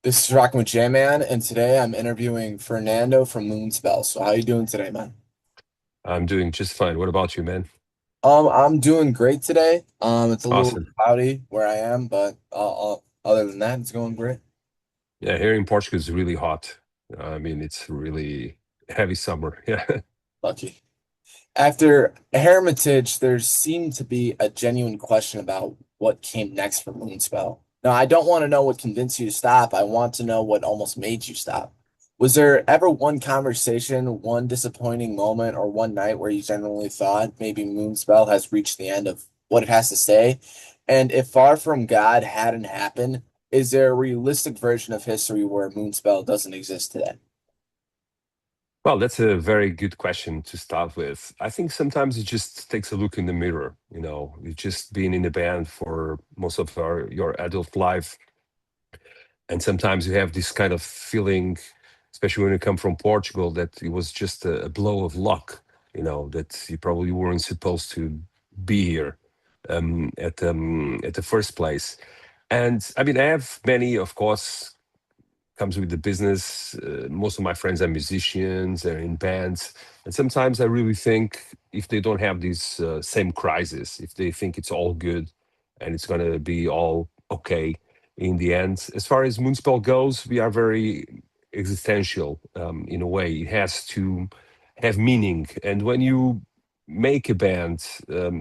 This is Rockin' with J-Man, and today I'm interviewing Fernando from Moonspell. So how you doing today, man? I'm doing just fine. What about you, man? I'm doing great today. It's a little Awesome. cloudy where I am, but other than that, it's going great. Yeah, here in Portugal it's really hot. I mean, it's really heavy summer. Yeah. Lucky. After Hermitage, there seemed to be a genuine question about what came next for Moonspell. Now, I don't want to know what convinced you to stop. I want to know what almost made you stop. Was there ever one conversation, one disappointing moment, or one night where you genuinely thought maybe Moonspell has reached the end of what it has to say? And if Far From God hadn't happened, is there a realistic version of history where Moonspell doesn't exist today? Well, that's a very good question to start with. I think sometimes it just takes a look in the mirror. You've just been in a band for most of your adult life. And sometimes you have this kind of feeling, especially when you come from Portugal, that it was just a blow of luck, that you probably weren't supposed to be here at the first place. And I mean, I have many, of course, comes with the business. Most of my friends are musicians, they're in bands. And sometimes I really think if they don't have this same crisis, if they think it's all good and it's going to be all okay in the end. As far as Moonspell goes, we are very existential in a way. It has to have meaning. And when you make a band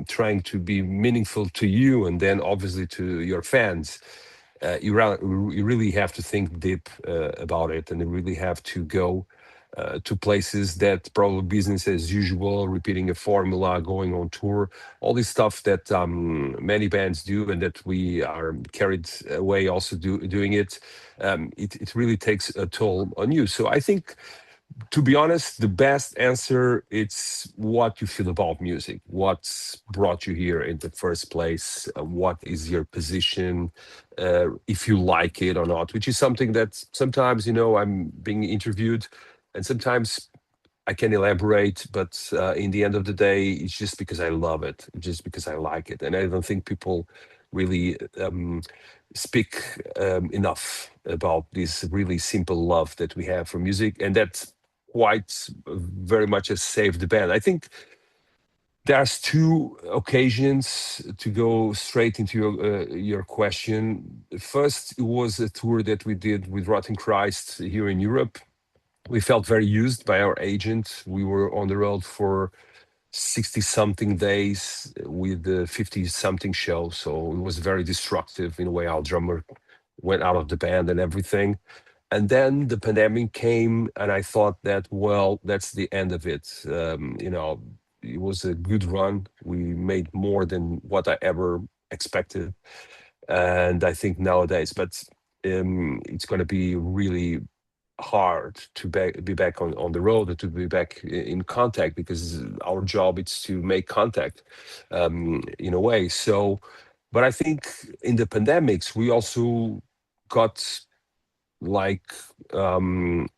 trying to be meaningful to you and then obviously to your fans, you really have to think deep about it, and you really have to go to places that probably business as usual, repeating a formula, going on tour, all this stuff that many bands do, and that we are carried away also doing it. It really takes a toll on you. So I think, to be honest, the best answer it's what you feel about music, what's brought you here in the first place, what is your position, if you like it or not, which is something that sometimes I'm being interviewed, and sometimes I can elaborate, but in the end of the day, it's just because I love it, just because I like it, and I don't think people really speak enough about this really simple love that we have for music, and that's quite very much has saved the band. I think there's two occasions to go straight into your question. First, it was a tour that we did with Rotten Christ here in Europe. We felt very used by our agent. We were on the road for 60 something days with the 50 something show. So it was very destructive in a way. Our drummer went out of the band and everything. And then the pandemic came, and I thought that, well, that's the end of it. It was a good run. We made more than what I ever expected. And I think nowadays, but it's going to be really hard to be back on the road, and to be back in contact, because our job is to make contact in a way. So, but I think in the pandemics, we also got like um,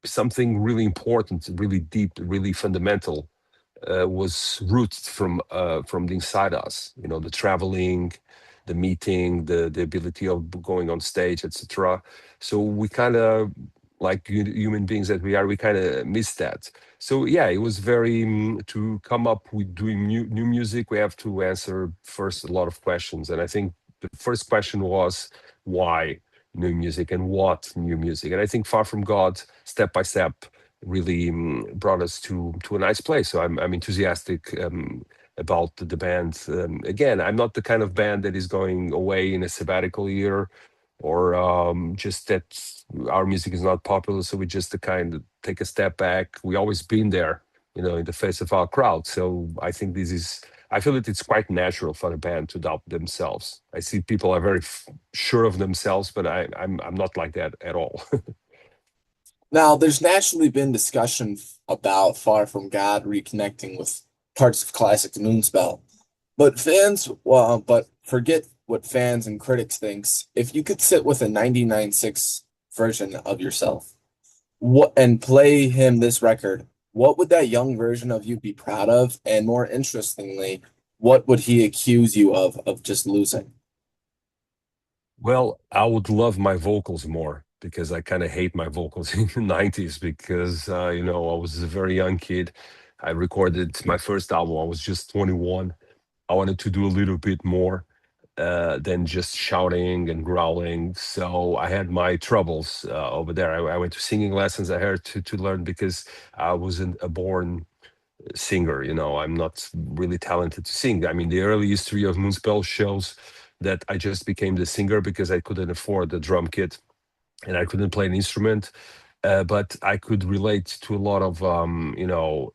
something really important, really deep, really fundamental was rooted from the inside us. The traveling, the meeting, the ability of going on stage, etc. So we kind of, like human beings that we are, we kind of miss that. So yeah, it was very to come up with doing new music. We have to answer first a lot of questions, and I think the first question was why new music and what new music. And I think Far From God, step by step, really brought us to a nice place. So I'm enthusiastic about the band. Again, I'm not the kind of band that is going away in a sabbatical year, or just that our music is not popular. So we just the kind of take a step back. We always been there, in the face of our crowd. So I think this is. I feel that it's quite natural for a band to doubt themselves. I see people are very sure of themselves, but I'm not like that at all. Now, there's naturally been discussion about Far From God reconnecting with parts of classic Moonspell. But forget what fans and critics thinks. If you could sit with a 99.6 version of yourself, what and play him this record, what would that young version of you be proud of? And more interestingly, what would he accuse you of just losing? Well, I would love my vocals more because I kind of hate my vocals in the 90s because, I was a very young kid. I recorded my first album. I was just 21. I wanted to do a little bit more than just shouting and growling. So I had my troubles over there. I went to singing lessons. I had to learn because I wasn't a born singer. I'm not really talented to sing. I mean, the early history of Moonspell shows that I just became the singer because I couldn't afford the drum kit and I couldn't play an instrument. But I could relate to a lot of,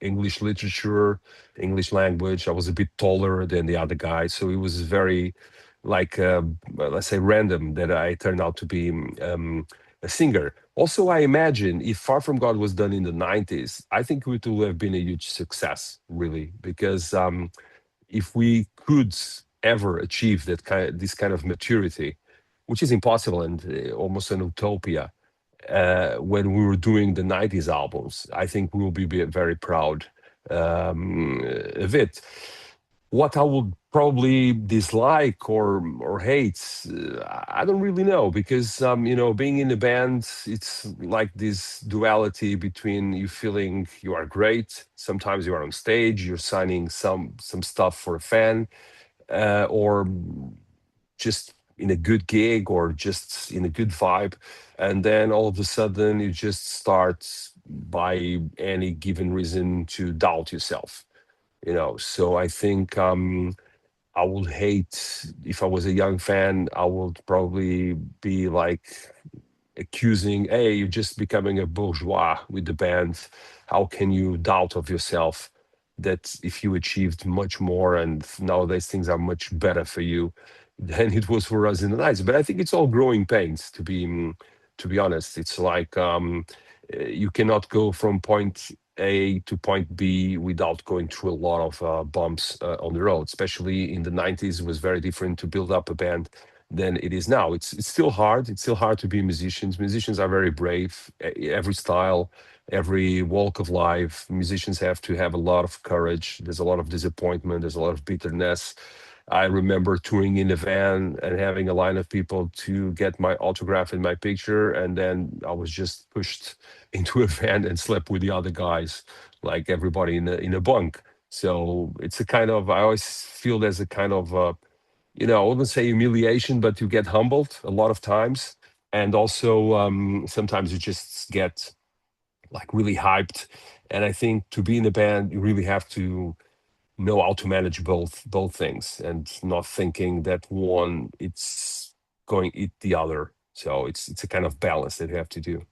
English literature, English language. I was a bit taller than the other guy, so it was very, like, well, let's say, random that I turned out to be a singer. Also, I imagine if Far From God was done in the 90s, I think it would have been a huge success, really, because if we could ever achieve this kind of maturity, which is impossible and almost an utopia, when we were doing the 90s albums, I think we will be very proud of it. What I would probably dislike or hate, I don't really know because being in a band, it's like this duality between you feeling you are great. Sometimes you are on stage, you're signing some stuff for a fan, or just in a good gig or just in a good vibe, and then all of a sudden you just start by any given reason to doubt yourself. So I think I would hate if I was a young fan. I would probably be like accusing, hey, you're just becoming a bourgeois with the band. How can you doubt of yourself that if you achieved much more and nowadays things are much better for you than it was for us in the 90s? But I think it's all growing pains, to be honest. It's like you cannot go from point A to point B without going through a lot of bumps on the road. Especially in the 90s, it was very different to build up a band than it is now. It's still hard. It's still hard to be musicians. Musicians are very brave. Every style, every walk of life, musicians have to have a lot of courage. There's a lot of disappointment. There's a lot of bitterness. I remember touring in a van and having a line of people to get my autograph and my picture, and then I was just pushed into a van and slept with the other guys, like everybody in a bunk. So it's a kind of, I always feel there's a kind of I wouldn't say humiliation, but you get humbled a lot of times. And also, sometimes you just get like really hyped. And I think to be in a band, you really have to know how to manage both things and not thinking that one it's going to eat the other. So it's a kind of balance that you have to do.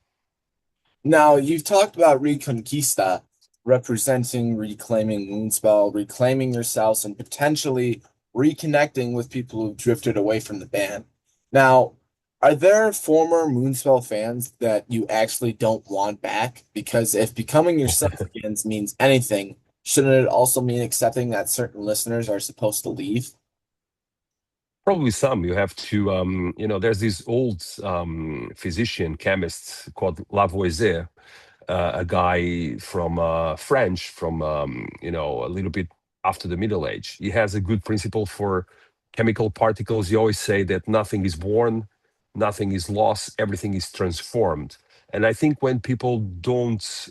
Now, you've talked about Reconquista, representing reclaiming Moonspell, reclaiming yourselves, and potentially reconnecting with people who've drifted away from the band. Now, are there former Moonspell fans that you actually don't want back? Because if becoming yourself again means anything, shouldn't it also mean accepting that certain listeners are supposed to leave? Probably some. You have to, there's this old physician chemist called Lavoisier, a guy from French, from a little bit after the Middle Age. He has a good principle for chemical particles. He always say that nothing is born, nothing is lost, everything is transformed. And I think when people don't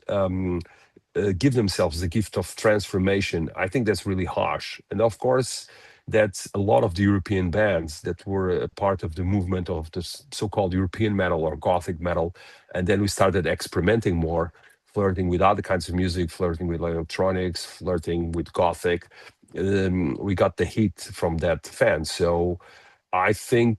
give themselves the gift of transformation, I think that's really harsh. And of course, that's a lot of the European bands that were a part of the movement of the so-called European metal or Gothic metal. And then we started experimenting more, flirting with other kinds of music, flirting with electronics, flirting with Gothic. We got the heat from that fan. So I think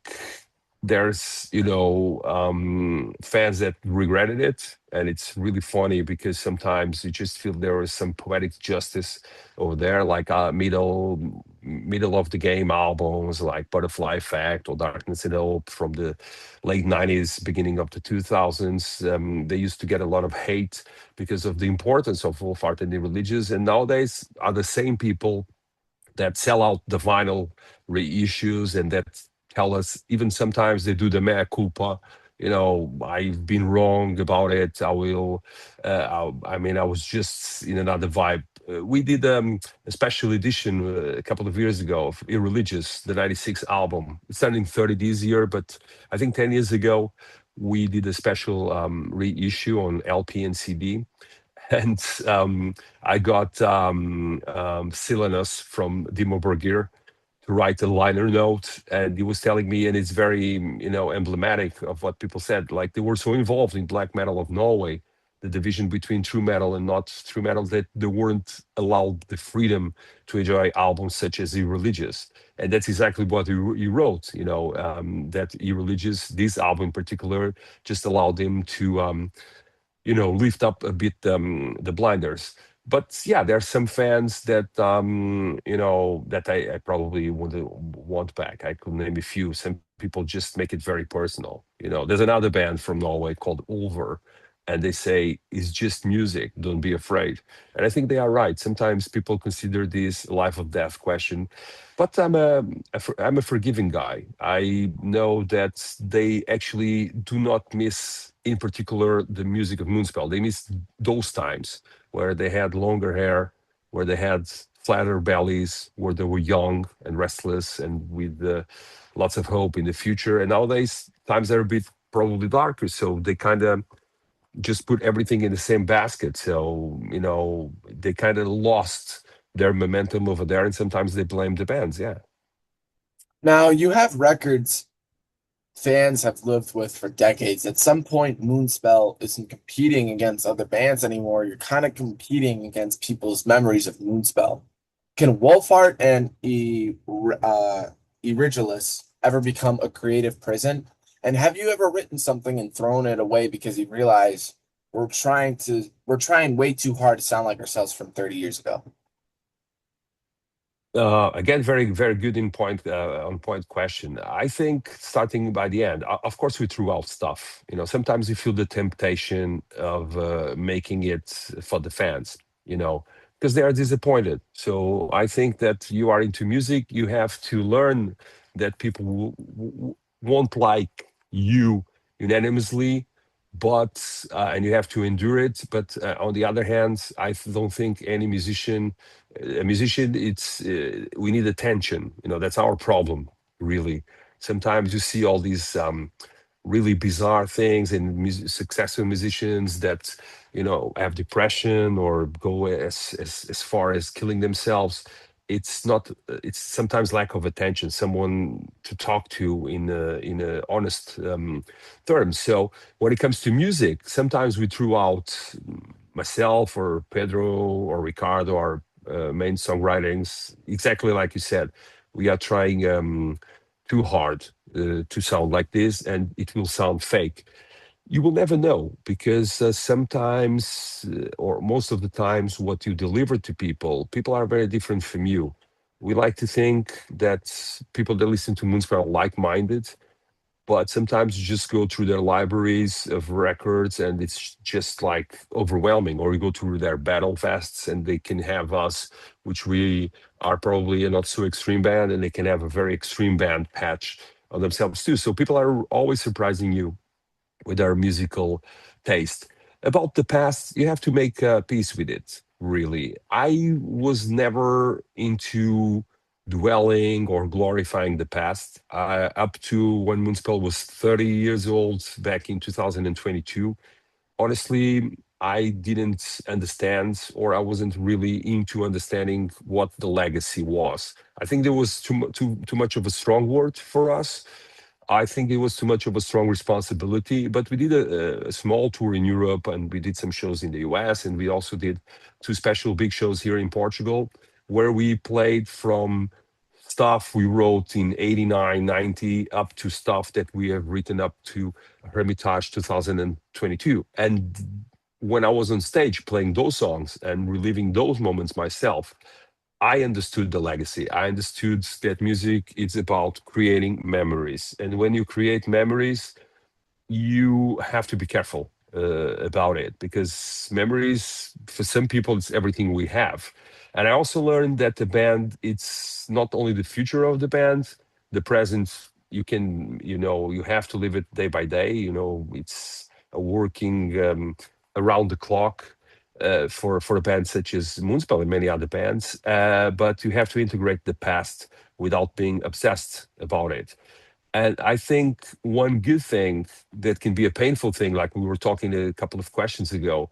there's fans that regretted it, and it's really funny because sometimes you just feel there is some poetic justice over there, like middle of the game albums like Butterfly Effect or Darkness and Hope from the late 90s, beginning of the 2000s. They used to get a lot of hate because of the importance of Wolfheart and Irreligious, and nowadays are the same people that sell out the vinyl reissues and that tell us, even sometimes they do the mea culpa, I've been wrong about it. I will. I mean, I was just in another vibe. We did a special edition a couple of years ago of Irreligious, the '96 album. It's turning 30 this year, but I think 10 years ago we did a special reissue on LP and CD. And I got Silenus from Dimo Borgir to write a liner note, and he was telling me, and it's very emblematic of what people said, like they were so involved in black metal of Norway, the division between true metal and not true metal, that they weren't allowed the freedom to enjoy albums such as Irreligious. And that's exactly what he wrote, that Irreligious, this album in particular, just allowed him to lift up a bit the blinders. But yeah, there are some fans that that I probably would want back. I could name a few. Some people just make it very personal. There's another band from Norway called Ulver, and they say it's just music. Don't be afraid. And I think they are right. Sometimes people consider this life or death question, but I'm a forgiving guy. I know that they actually do not miss, in particular, the music of Moonspell. They miss those times where they had longer hair, where they had flatter bellies, where they were young and restless and with lots of hope in the future. And nowadays, times are a bit probably darker, so they kind of just put everything in the same basket. So, they kind of lost their momentum over there, and sometimes they blame the bands. Yeah. Now, you have records fans have lived with for decades. At some point, Moonspell isn't competing against other bands anymore. You're kind of competing against people's memories of Moonspell. Can Wolfheart and Irreligious ever become a creative prison? And have you ever written something and thrown it away because you realize we're trying way too hard to sound like ourselves from 30 years ago? Again, very, very good on point question. I think starting by the end, of course, we threw out stuff. Sometimes you feel the temptation of making it for the fans, because they are disappointed. So I think that you are into music, you have to learn that people won't like you unanimously, but and you have to endure it. But on the other hand, I don't think any musician a musician, it's we need attention. That's our problem, really. Sometimes you see all these really bizarre things in successful musicians that have depression or go as far as killing themselves. It's not. It's sometimes lack of attention, someone to talk to in a honest terms. So when it comes to music, sometimes we threw out myself or Pedro or Ricardo, our main songwritings, exactly like you said. We are trying too hard to sound like this, and it will sound fake. You will never know because sometimes, or most of the times, what you deliver to people are very different from you. We like to think that people that listen to Moonspell are like-minded, but sometimes you just go through their libraries of records and it's just like overwhelming, or you go through their battle fests and they can have us, which we are probably a not so extreme band, and they can have a very extreme band patch on themselves too. So people are always surprising you with our musical taste. About the past, you have to make peace with it, really. I was never into dwelling or glorifying the past. Up to when Moonspell was 30 years old back in 2022, honestly, I didn't understand, or I wasn't really into understanding what the legacy was. I think there was too much of a strong word for us. I think it was too much of a strong responsibility, but we did a small tour in Europe and we did some shows in the US, and we also did two special big shows here in Portugal where we played from stuff we wrote in 89, 90 up to stuff that we have written up to Hermitage 2022. And when I was on stage playing those songs and reliving those moments myself, I understood the legacy. I understood that music is about creating memories. And when you create memories, you have to be careful about it, because memories, for some people, it's everything we have. And I also learned that the band, it's not only the future of the band, the present. you can, you have to live it day by day. It's a working around the clock for a band such as Moonspell and many other bands. But you have to integrate the past without being obsessed about it. And I think one good thing that can be a painful thing, like we were talking a couple of questions ago,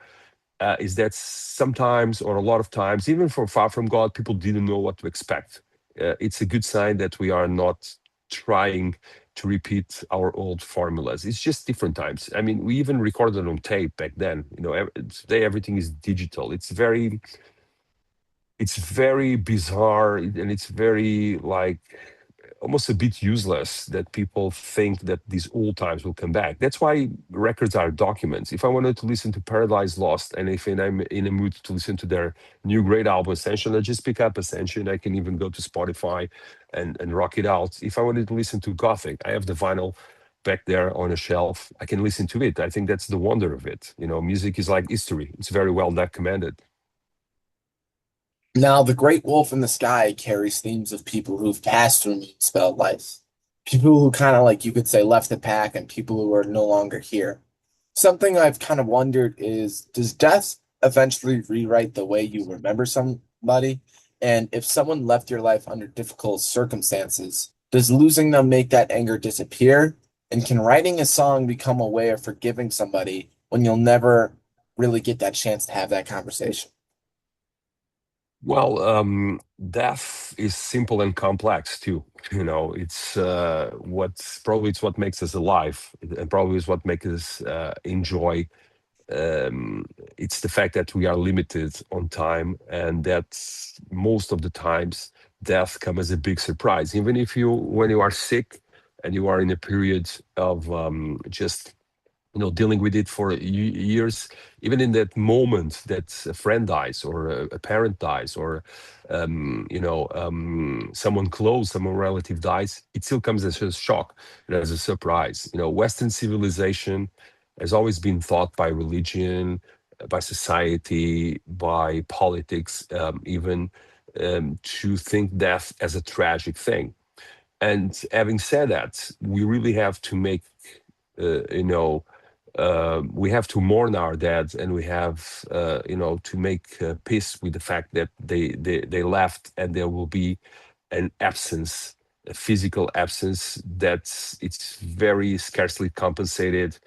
is that sometimes, or a lot of times, even from Far From God, people didn't know what to expect. It's a good sign that we are not trying to repeat our old formulas. It's just different times. I mean, we even recorded on tape back then. Today everything is digital. It's very bizarre, and it's very like almost a bit useless that people think that these old times will come back. That's why records are documents. If I wanted to listen to Paradise Lost, and if I'm in a mood to listen to their new great album Ascension, I just pick up Ascension. I can even go to Spotify and rock it out. If I wanted to listen to Gothic, I have the vinyl back there on a shelf. I can listen to it. I think that's the wonder of it. Music is like history. It's very well documented. Now, The Great Wolf in the Sky carries themes of people who've passed through Moonspell life. People who kind of like you could say left the pack and people who are no longer here. Something I've kind of wondered is, does death eventually rewrite the way you remember somebody? And if someone left your life under difficult circumstances, does losing them make that anger disappear? And can writing a song become a way of forgiving somebody when you'll never really get that chance to have that conversation? Well, death is simple and complex too. It's what makes us alive, and probably is what makes us enjoy. It's the fact that we are limited on time, and that most of the times death comes as a big surprise. Even if when you are sick and you are in a period of just dealing with it for years, even in that moment that a friend dies or a parent dies or someone close, someone relative dies, it still comes as a shock and as a surprise. Western civilization has always been thought by religion, by society, by politics, even to think death as a tragic thing. And having said that, we really have to make we have to mourn our dead, and we have to make peace with the fact that they left, and there will be an absence, a physical absence, that it's very scarcely compensated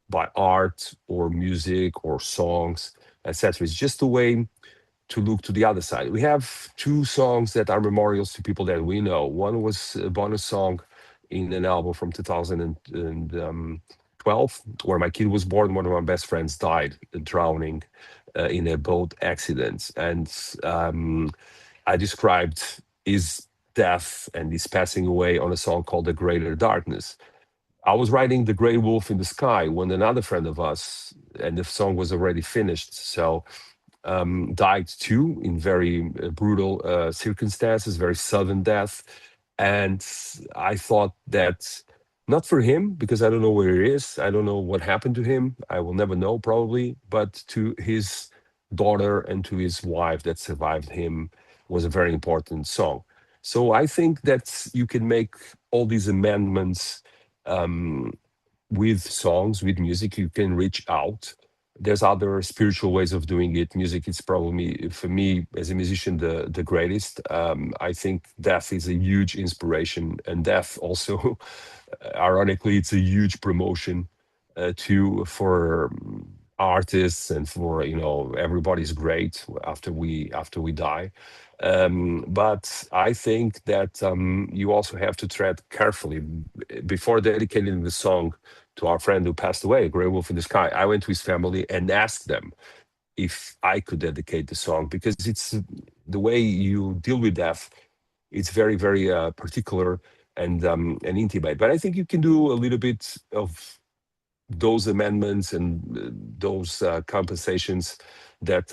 by art or music or songs, etc. It's just a way to look to the other side. We have two songs that are memorials to people that we know. One was a bonus song in an album from 2012, where my kid was born. One of my best friends died drowning in a boat accident. And I described his death and his passing away on a song called The Greater Darkness. I was writing The Great Wolf in the Sky when another friend of us, and the song was already finished. So died too in very brutal circumstances, very sudden death. And I thought that not for him, because I don't know where he is, I don't know what happened to him, I will never know probably, but to his daughter and to his wife that survived him was a very important song. So I think that you can make all these amendments um, with songs, with music. You can reach out. There's other spiritual ways of doing it. Music is probably, for me as a musician, the greatest. I think death is a huge inspiration, and death also, ironically, it's a huge promotion to for artists and for everybody's great after we die. But I think that you also have to tread carefully before dedicating the song to our friend who passed away, Grey Wolf in the Sky. I went to his family and asked them if I could dedicate the song, because it's the way you deal with death. It's very, very particular and intimate. But I think you can do a little bit of those amendments and those compensations that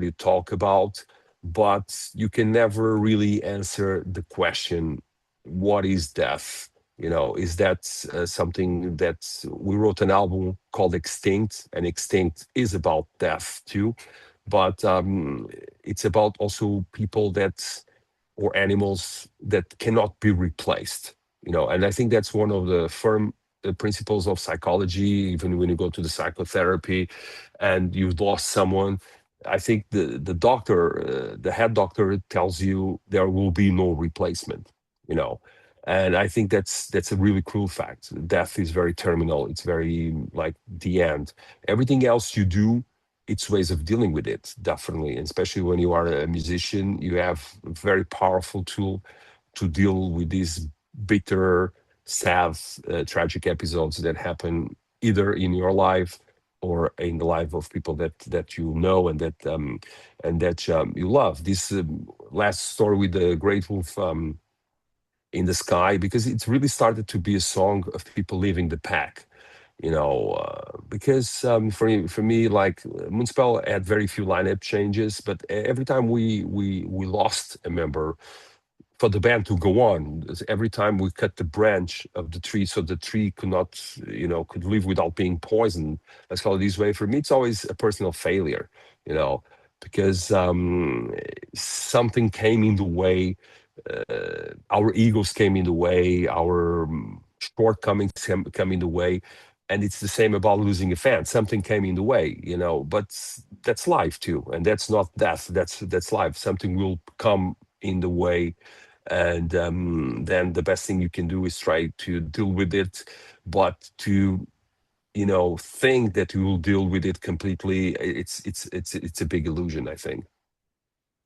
you talk about, but you can never really answer the question, what is death? Is that something that we wrote an album called Extinct, and Extinct is about death too, but it's about also people that or animals that cannot be replaced. And I think that's one of the firm principles of psychology. Even when you go to the psychotherapy and you've lost someone, I think the doctor, the head doctor, tells you there will be no replacement. You know, and I think that's a really cruel fact. Death is very terminal. It's very like the end. Everything else you do, it's ways of dealing with it, definitely. And especially when you are a musician, you have a very powerful tool to deal with these bitter, sad, tragic episodes that happen either in your life or in the life of people that you know and that you love. This last story with the Great Wolf in the Sky, because it's really started to be a song of people leaving the pack. Because for me, like Moonspell had very few lineup changes, but every time we lost a member, for the band to go on. Every time we cut the branch of the tree, so the tree could not, could live without being poisoned. Let's call it this way. For me, it's always a personal failure, you know, because something came in the way. Our egos came in the way. Our shortcomings come in the way. And it's the same about losing a fan. Something came in the way, but that's life too, and that's not death. That's life. Something will come in the way, and then the best thing you can do is try to deal with it, but to think that you will deal with it completely, it's a big illusion, I think.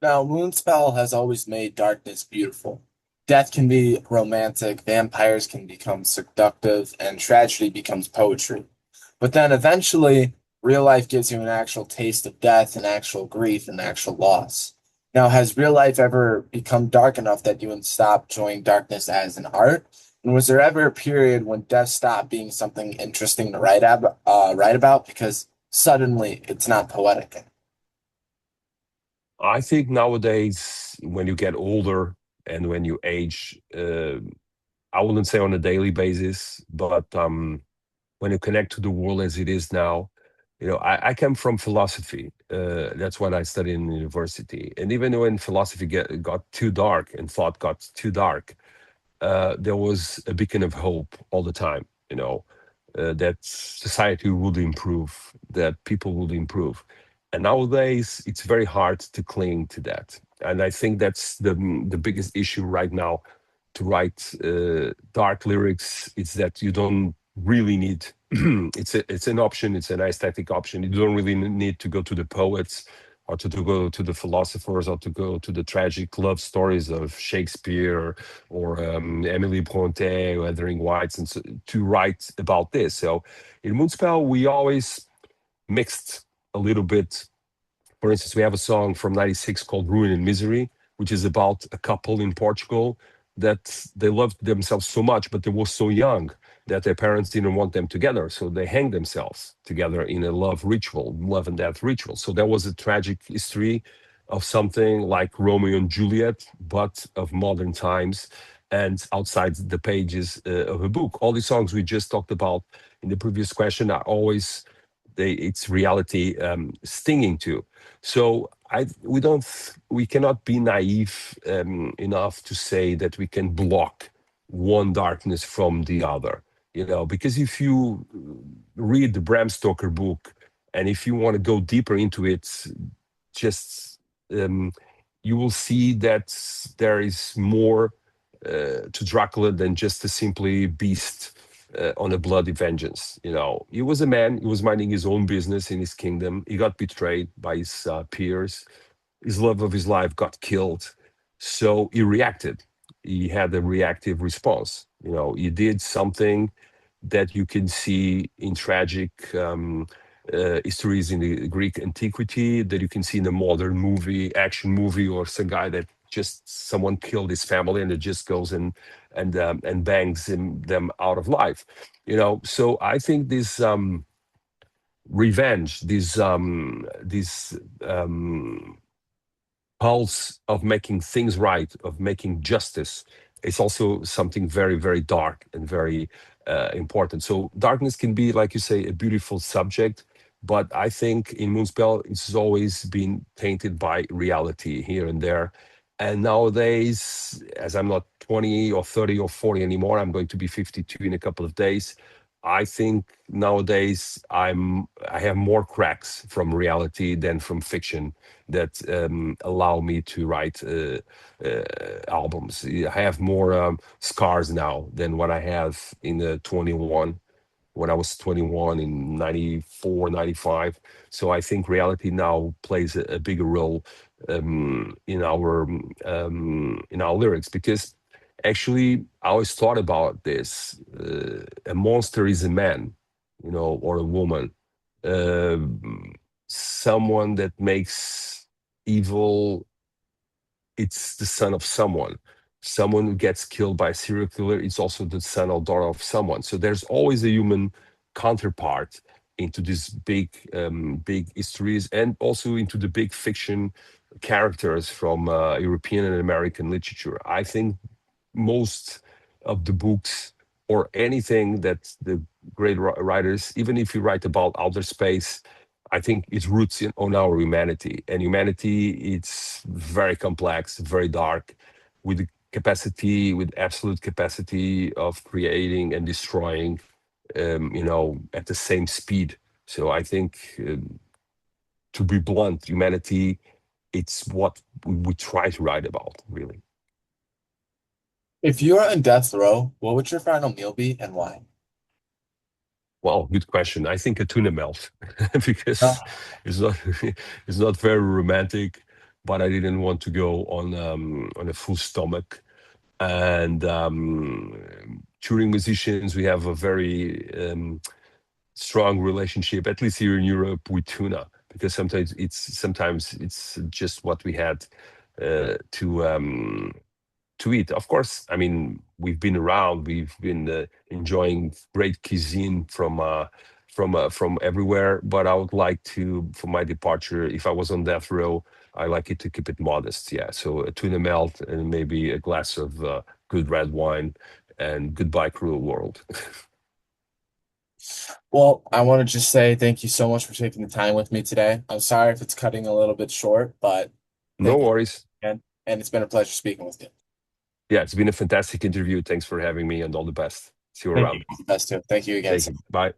Now, Moonspell has always made darkness beautiful. Death can be romantic, vampires can become seductive, and tragedy becomes poetry. But then eventually, real life gives you an actual taste of death and actual grief and actual loss. Now, has real life ever become dark enough that you would stop enjoying darkness as an art? And was there ever a period when death stopped being something interesting to write about because suddenly it's not poetic? I think nowadays, when you get older and when you age, I wouldn't say on a daily basis, but when you connect to the world as it is now, I come from philosophy. That's what I studied in university. And even when philosophy got too dark and thought got too dark, there was a beacon of hope all the time, that society would improve, that people would improve. And nowadays, it's very hard to cling to that. And I think that's the biggest issue right now to write dark lyrics. It's that you don't really need. It's an option. It's an aesthetic option. You don't really need to go to the poets or to go to the philosophers or to go to the tragic love stories of Shakespeare or Emily Bronte or Wuthering Whites and so, to write about this. So in Moonspell, we always mixed a little bit. For instance, we have a song from '96 called Ruin and Misery, which is about a couple in Portugal that they loved themselves so much, but they were so young that their parents didn't want them together. So they hanged themselves together in a love ritual, love and death ritual. So there was a tragic history of something like Romeo and Juliet, but of modern times and outside the pages of a book. All these songs we just talked about in the previous question are always it's reality stinging to. So we cannot be naive enough to say that we can block one darkness from the other. Because if you read the Bram Stoker book, and if you want to go deeper into it, just um, you will see that there is more to Dracula than just a simply beast on a bloody vengeance. He was a man. He was minding his own business in his kingdom. He got betrayed by his peers. His love of his life got killed. So he reacted. He had a reactive response. He did something that you can see in tragic histories in the Greek antiquity, that you can see in a modern movie, action movie, or some guy that just someone killed his family and it just goes and bangs them out of life. So I think this revenge, this pulse of making things right, of making justice, is also something very, very dark and very important. So darkness can be, like you say, a beautiful subject, but I think in Moonspell it's always been tainted by reality here and there. And nowadays, as I'm not 20 or 30 or 40 anymore, I'm going to be 52 in a couple of days. I think nowadays I have more cracks from reality than from fiction that allow me to write albums. I have more scars now than what I have in the 21 when I was 21 in 94, 95. So I think reality now plays a bigger role in our lyrics, because actually I always thought about this. A monster is a man, or a woman, uh, someone that makes evil, it's the son of someone. Someone who gets killed by a serial killer, it's also the son or daughter of someone. So there's always a human counterpart into these big histories, and also into the big fiction characters from European and American literature. I think most of the books, or anything that the great writers, even if you write about outer space, I think it roots on our humanity. And humanity, it's very complex, very dark, with the capacity, with absolute capacity of creating and destroying, at the same speed. So I think, to be blunt, humanity, it's what we try to write about, really. If you are on death row, what would your final meal be and why? Well, good question. I think a tuna melt, because Oh. it's not it's not very romantic, but I didn't want to go on a full stomach. And touring musicians, we have a very strong relationship, at least here in Europe, with tuna, because sometimes it's just what we had to eat. Of course, I mean, we've been around, we've been enjoying great cuisine from everywhere. But I would like to, for my departure, if I was on death row, I like it to keep it modest. Yeah, so a tuna melt and maybe a glass of good red wine, and goodbye, cruel world. Well, I want to just say thank you so much for taking the time with me today. I'm sorry if it's cutting a little bit short, but No thank you worries. again. And it's been a pleasure speaking with you. Yeah, it's been a fantastic interview. Thanks for having me, and all the best. See you Thank you. around. Best too. Thank you again. Thank you. Bye.